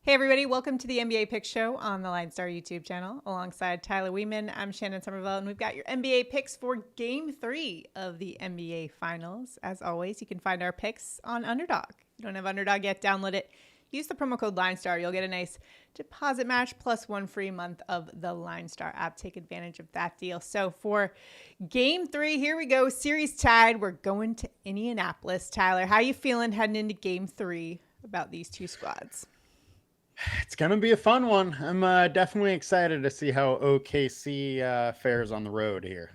Hey everybody, welcome to the NBA Picks Show on the LineStar YouTube channel. Alongside Tyler Wiemann, I'm Shannon Sommerville, and we've got your NBA picks for Game 3 of the NBA Finals. As always, you can find our picks on Underdog. If you don't have Underdog yet, download it. Use the promo code LineStar. You'll get a nice deposit match plus 1 free month of the LineStar app. Take advantage of that deal. So for Game 3, here we go. Series tied. We're going to Indianapolis. Tyler, how you feeling heading into Game 3 about these two squads? It's going to be a fun one. I'm definitely excited to see how OKC fares on the road here.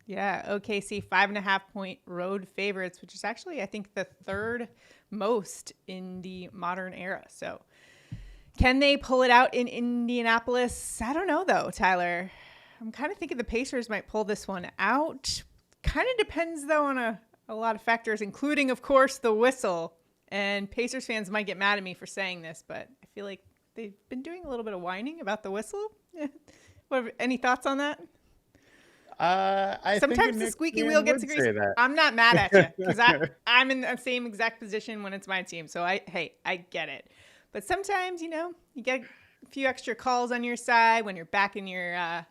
Yeah, OKC 5.5-point road favorites, which is actually, I think, the third most in the modern era. So can they pull it out in Indianapolis? I don't know, though, Tyler. I'm kind of thinking the Pacers might pull this one out. Kind of depends, though, on a lot of factors, including, of course, the whistle. And Pacers fans might get mad at me for saying this, but I feel like they've been doing a little bit of whining about the whistle. Any thoughts on that? Sometimes the squeaky wheel gets the grease. I'm not mad at you because I'm in the same exact position when it's my team. So I get it. But sometimes, you get a few extra calls on your side when you're back in your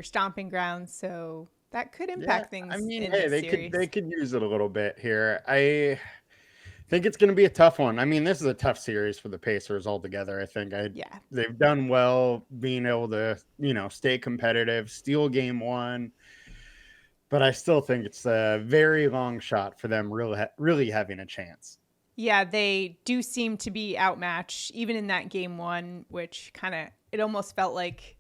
stomping grounds. So that could impact things. I mean, hey, they could use it a little bit here. I think it's going to be a tough one. I mean, this is a tough series for the Pacers altogether. I think they've done well being able to, stay competitive, steal game one. But I still think it's a very long shot for them really having a chance. Yeah, they do seem to be outmatched, even in that game one, which it almost felt like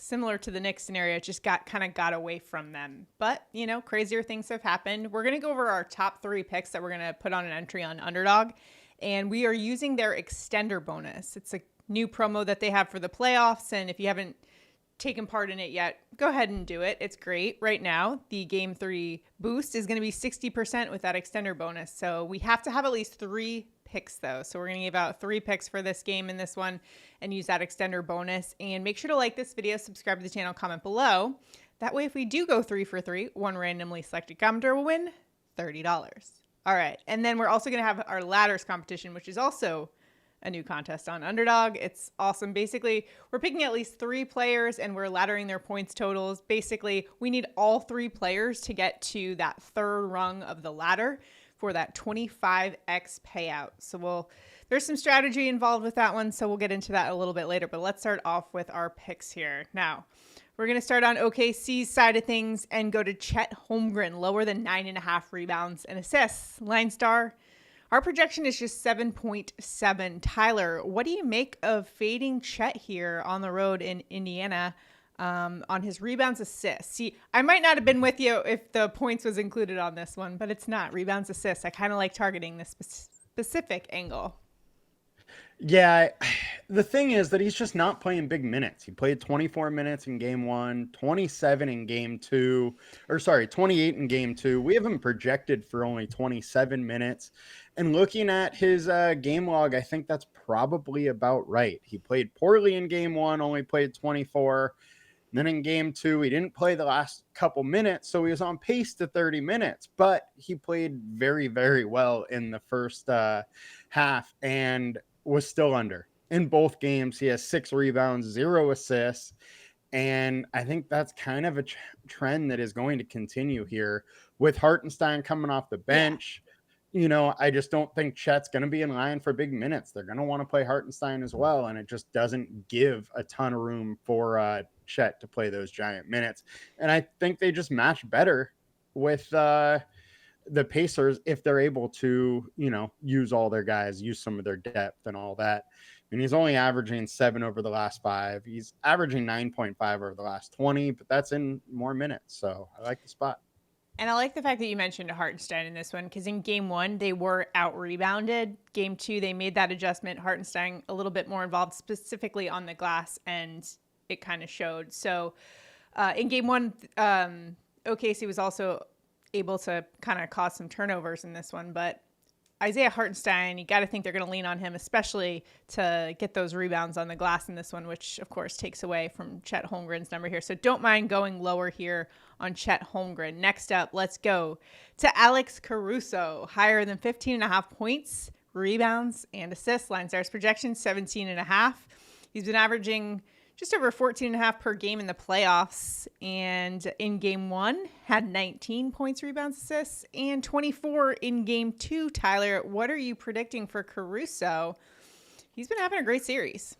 similar to the Knicks scenario. It just got away from them. But, crazier things have happened. We're going to go over our top 3 picks that we're going to put on an entry on Underdog. And we are using their extender bonus. It's a new promo that they have for the playoffs. And if you haven't taken part in it yet, go ahead and do it. It's great. Right now, the Game 3 boost is going to be 60% with that extender bonus. So we have to have at least 3 picks, though. So we're going to give out 3 picks for this game in this one and use that extender bonus. And make sure to like this video, subscribe to the channel, comment below. That way, if we do go 3 for 3, one randomly selected commenter will win $30. All right. And then we're also going to have our ladders competition, which is also a new contest on Underdog. It's awesome. Basically, we're picking at least 3 players and we're laddering their points totals. Basically, we need all 3 players to get to that third rung of the ladder for that 25x payout. So there's some strategy involved with that one, so we'll get into that a little bit later. But let's start off with our picks here. Now, we're going to start on OKC's side of things and go to Chet Holmgren, lower than 9.5 rebounds and assists. LineStar, our projection is just 7.7. Tyler, what do you make of fading Chet here on the road in Indiana on his rebounds assists? See, I might not have been with you if the points was included on this one, but it's not. Rebounds assists. I kind of like targeting this specific angle. Yeah, the thing is that he's just not playing big minutes. He played 24 minutes in game 1, 27 in game 2, 28 in game 2. We have him projected for only 27 minutes. And looking at his game log, I think that's probably about right. He played poorly in game 1, only played 24. And then in game 2, he didn't play the last couple minutes, so he was on pace to 30 minutes. But he played very, very well in the first half and was still under. In both games, he has 6 rebounds, 0 assists. And I think that's kind of a trend that is going to continue here with Hartenstein coming off the bench. Yeah. I just don't think Chet's going to be in line for big minutes. They're going to want to play Hartenstein as well. And it just doesn't give a ton of room for Chet to play those giant minutes. And I think they just match better with the Pacers if they're able to, use all their guys, use some of their depth and all that. And he's only averaging 7 over the last 5. He's averaging 9.5 over the last 20, but that's in more minutes. So I like the spot. And I like the fact that you mentioned Hartenstein in this one, because in game 1, they were out-rebounded. Game 2, they made that adjustment. Hartenstein a little bit more involved specifically on the glass, and it kind of showed. So in game 1, OKC was also able to kind of cause some turnovers in this one. But Isaiah Hartenstein, you got to think they're going to lean on him, especially to get those rebounds on the glass in this one, which, of course, takes away from Chet Holmgren's number here. So don't mind going lower here on Chet Holmgren. Next up, let's go to Alex Caruso, higher than 15.5 points, rebounds, and assists. LineStar's projection, 17.5. He's been averaging just over 14.5 per game in the playoffs. And in game 1, had 19 points, rebounds, assists, and 24 in game 2. Tyler, what are you predicting for Caruso? He's been having a great series.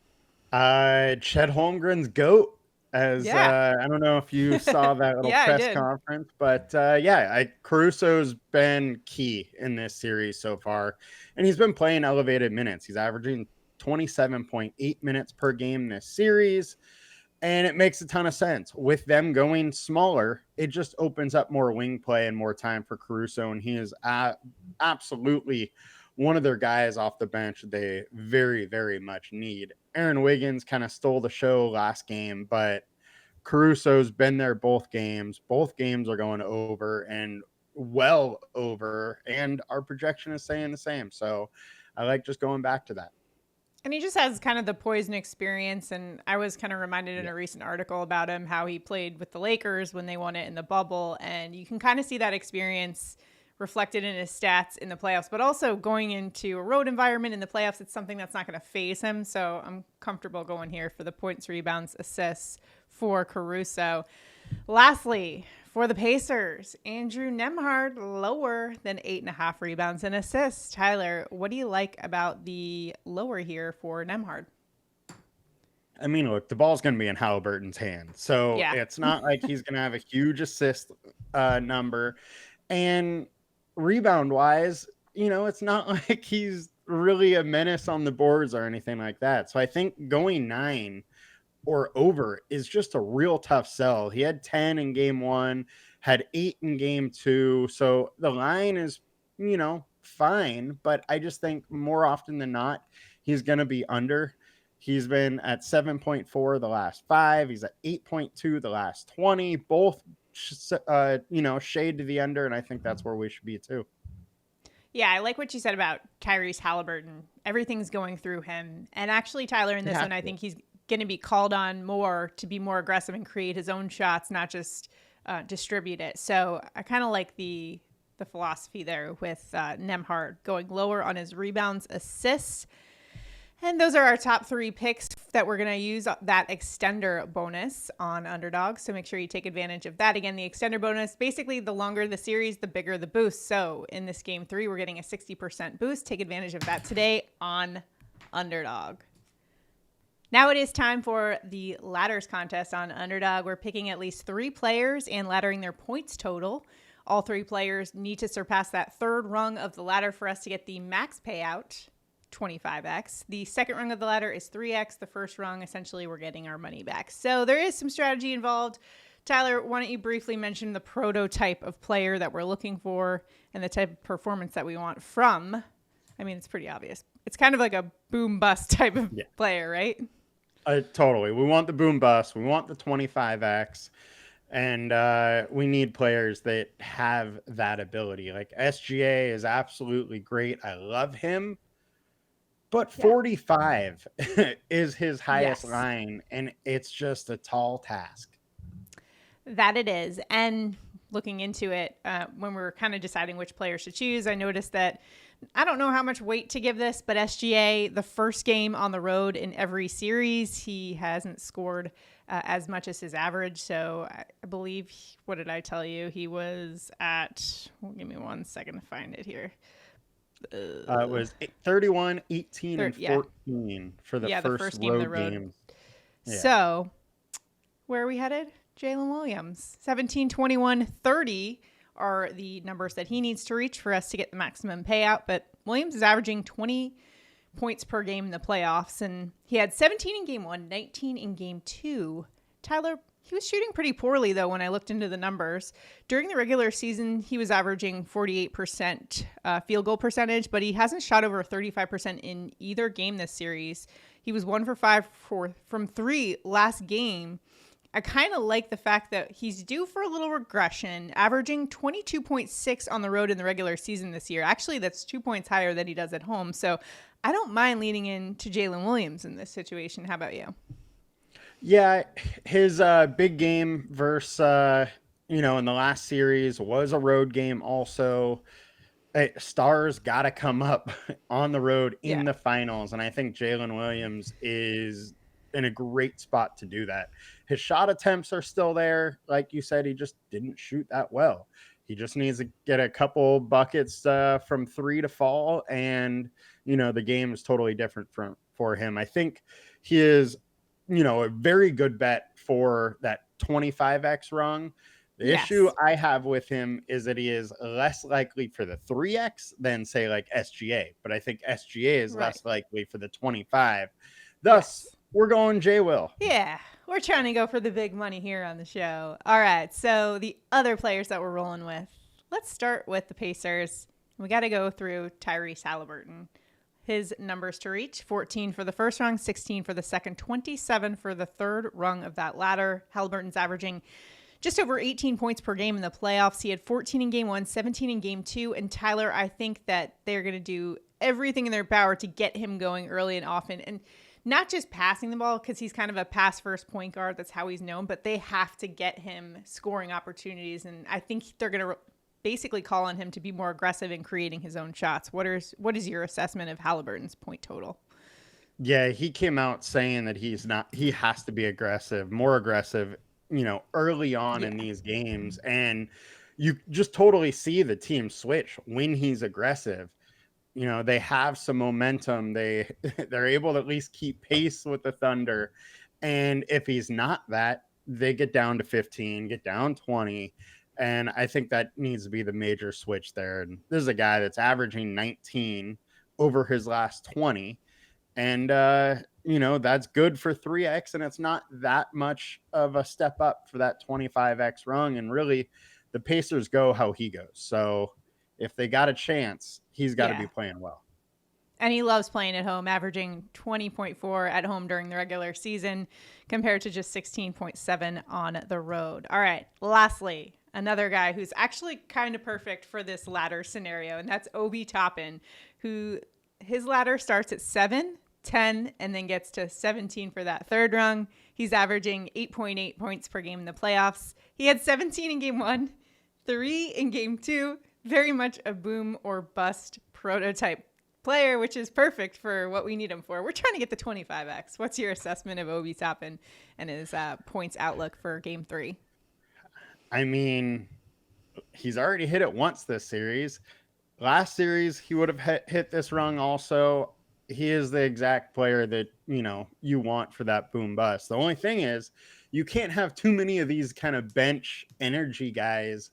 Chet Holmgren's GOAT. I don't know if you saw that little press conference, but Caruso's been key in this series so far, and he's been playing elevated minutes. He's averaging 27.8 minutes per game this series, and it makes a ton of sense. With them going smaller, it just opens up more wing play and more time for Caruso, and he is absolutely one of their guys off the bench they very, very much need. Aaron Wiggins kind of stole the show last game, but Caruso's been there both games. Both games are going over and well over, and our projection is saying the same. So I like just going back to that. And he just has kind of the poison experience. And I was kind of reminded in a recent article about him, how he played with the Lakers when they won it in the bubble. And you can kind of see that experience reflected in his stats in the playoffs, but also going into a road environment in the playoffs, it's something that's not going to phase him. So I'm comfortable going here for the points, rebounds, assists for Caruso. Lastly, for the Pacers, Andrew Nembhard, lower than 8.5 rebounds and assists. Tyler, what do you like about the lower here for Nembhard? I mean, look, the ball's going to be in Haliburton's hand. So It's not like he's going to have a huge assist number. And rebound wise, it's not like he's really a menace on the boards or anything like that. So I think going 9 or over is just a real tough sell. He had 10 in game 1, had 8 in game 2. So the line is, fine, but I just think more often than not, he's going to be under. He's been at 7.4 the last 5. He's at 8.2 the last 20, both shade to the under, and I think that's where we should be too. Yeah, I like what you said about Tyrese Haliburton. Everything's going through him. And actually, Tyler, in this one, I think he's going to be called on more to be more aggressive and create his own shots, not just distribute it. So I kind of like the philosophy there with Nembhard going lower on his rebounds, assists. And those are our top 3 picks that we're going to use that extender bonus on Underdog. So make sure you take advantage of that. Again, the extender bonus, basically the longer the series, the bigger the boost. So in this game 3, we're getting a 60% boost. Take advantage of that today on Underdog. Now it is time for the ladders contest on Underdog. We're picking at least 3 players and laddering their points total. All 3 players need to surpass that third rung of the ladder for us to get the max payout, 25x. The second rung of the ladder is 3x. The first rung, essentially, we're getting our money back. So there is some strategy involved. Tyler, why don't you briefly mention the prototype of player that we're looking for and the type of performance that we want from? I mean, it's pretty obvious. It's kind of like a boom bust type of player, right? Totally. We want the boom bust. We want the 25x. And we need players that have that ability. Like SGA is absolutely great. I love him. But 45 is his highest line, and it's just a tall task. That it is. And looking into it, when we were kind of deciding which players to choose, I noticed that I don't know how much weight to give this, but SGA, the first game on the road in every series, he hasn't scored as much as his average. So I believe, what did I tell you? He was at, give me 1 second to find it here. It was 31, 18, and 14 for the first game road games. Yeah. So where are we headed? Jalen Williams, 17, 21, 30 are the numbers that he needs to reach for us to get the maximum payout. But Williams is averaging 20 points per game in the playoffs, and he had 17 in game 1, 19 in game 2. Tyler, he was shooting pretty poorly, though, when I looked into the numbers. During the regular season, he was averaging 48% field goal percentage, but he hasn't shot over 35% in either game this series. He was 1 for 5 from 3 last game. I kind of like the fact that he's due for a little regression, averaging 22.6 on the road in the regular season this year. Actually, that's 2 points higher than he does at home. So I don't mind leaning into Jalen Williams in this situation. How about you? Yeah, his big game versus, in the last series was a road game also. Stars got to come up on the road in Yeah. the finals. And I think Jalen Williams is in a great spot to do that. His shot attempts are still there. Like you said, he just didn't shoot that well. He just needs to get a couple buckets from three to fall. And, the game is totally different for him. I think he is, a very good bet for that 25x rung. The issue I have with him is that he is less likely for the 3x than, say, like SGA. But I think SGA is less likely for the 25. Thus, we're going J-Will. Yeah, we're trying to go for the big money here on the show. All right, so the other players that we're rolling with. Let's start with the Pacers. We got to go through Tyrese Haliburton. His numbers to reach: 14 for the first rung, 16 for the second, 27 for the third rung of that ladder. Haliburton's averaging just over 18 points per game in the playoffs. He had 14 in game 1, 17 in game 2. And Tyler, I think that they're going to do everything in their power to get him going early and often. And not just passing the ball, because he's kind of a pass-first point guard. That's how he's known. But they have to get him scoring opportunities. And I think they're going to basically call on him to be more aggressive in creating his own shots. What is your assessment of Haliburton's point total? Yeah, he came out saying that he has to be aggressive, more aggressive, early on in these games. And you just totally see the team switch when he's aggressive. They have some momentum. They're able to at least keep pace with the Thunder. And if he's not that, they get down to 15, get down 20. And I think that needs to be the major switch there. And this is a guy that's averaging 19 over his last 20. And, that's good for 3x, and it's not that much of a step up for that 25x rung. And really, the Pacers go how he goes. So if they got a chance, he's got to be playing well. And he loves playing at home, averaging 20.4 at home during the regular season compared to just 16.7 on the road. All right, lastly, another guy who's actually kind of perfect for this ladder scenario, and that's Obi Toppin, who his ladder starts at 7, 10, and then gets to 17 for that third rung. He's averaging 8.8 points per game in the playoffs. He had 17 in game 1, 3 in game 2. Very much a boom or bust prototype player, which is perfect for what we need him for. We're trying to get the 25x. What's your assessment of Obi Toppin and his points outlook for game 3? I mean, he's already hit it once this series. Last series, he would have hit this rung also. He is the exact player that, you want for that boom bust. The only thing is you can't have too many of these kind of bench energy guys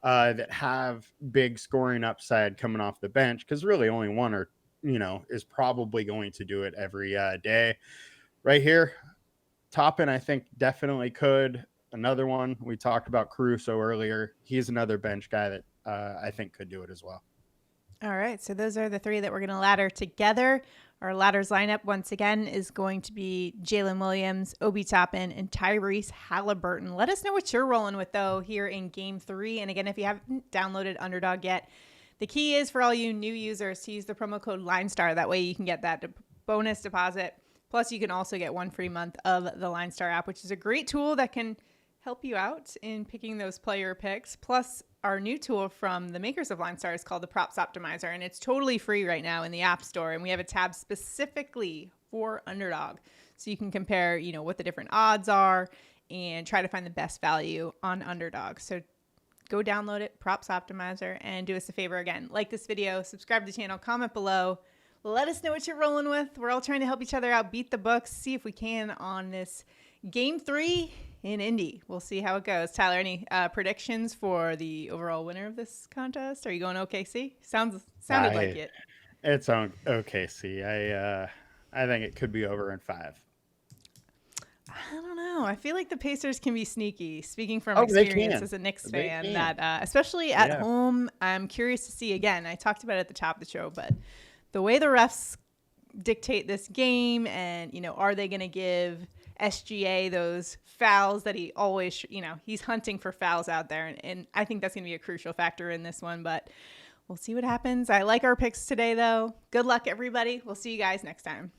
that have big scoring upside coming off the bench, because really only one is probably going to do it every day. Right here, Toppin, I think, definitely could. Another one, we talked about Caruso earlier. He's another bench guy that I think could do it as well. All right, so those are the three that we're going to ladder together. Our ladders lineup, once again, is going to be Jalen Williams, Obi Toppin, and Tyrese Haliburton. Let us know what you're rolling with, though, here in Game 3. And again, if you haven't downloaded Underdog yet, the key is for all you new users to use the promo code LineStar. That way you can get that bonus deposit. Plus, you can also get 1 free month of the LineStar app, which is a great tool that can help you out in picking those player picks. Plus, our new tool from the makers of LineStar is called the Props Optimizer, and it's totally free right now in the App Store. And we have a tab specifically for Underdog, so you can compare, what the different odds are and try to find the best value on Underdog. So go download it, Props Optimizer, and do us a favor again. Like this video, subscribe to the channel, comment below. Let us know what you're rolling with. We're all trying to help each other out, beat the books, see if we can on this Game 3 in Indy. We'll see how it goes. Tyler, any predictions for the overall winner of this contest? Are you going OKC? Sounded like it. It's on OKC. I think it could be over in 5. I don't know. I feel like the Pacers can be sneaky. Speaking from experience as a Knicks fan, that especially at home, I'm curious to see. Again, I talked about it at the top of the show, but the way the refs dictate this game, and are they going to give SGA those fouls that he always, he's hunting for fouls out there. And I think that's going to be a crucial factor in this one, but we'll see what happens. I like our picks today, though. Good luck, everybody. We'll see you guys next time.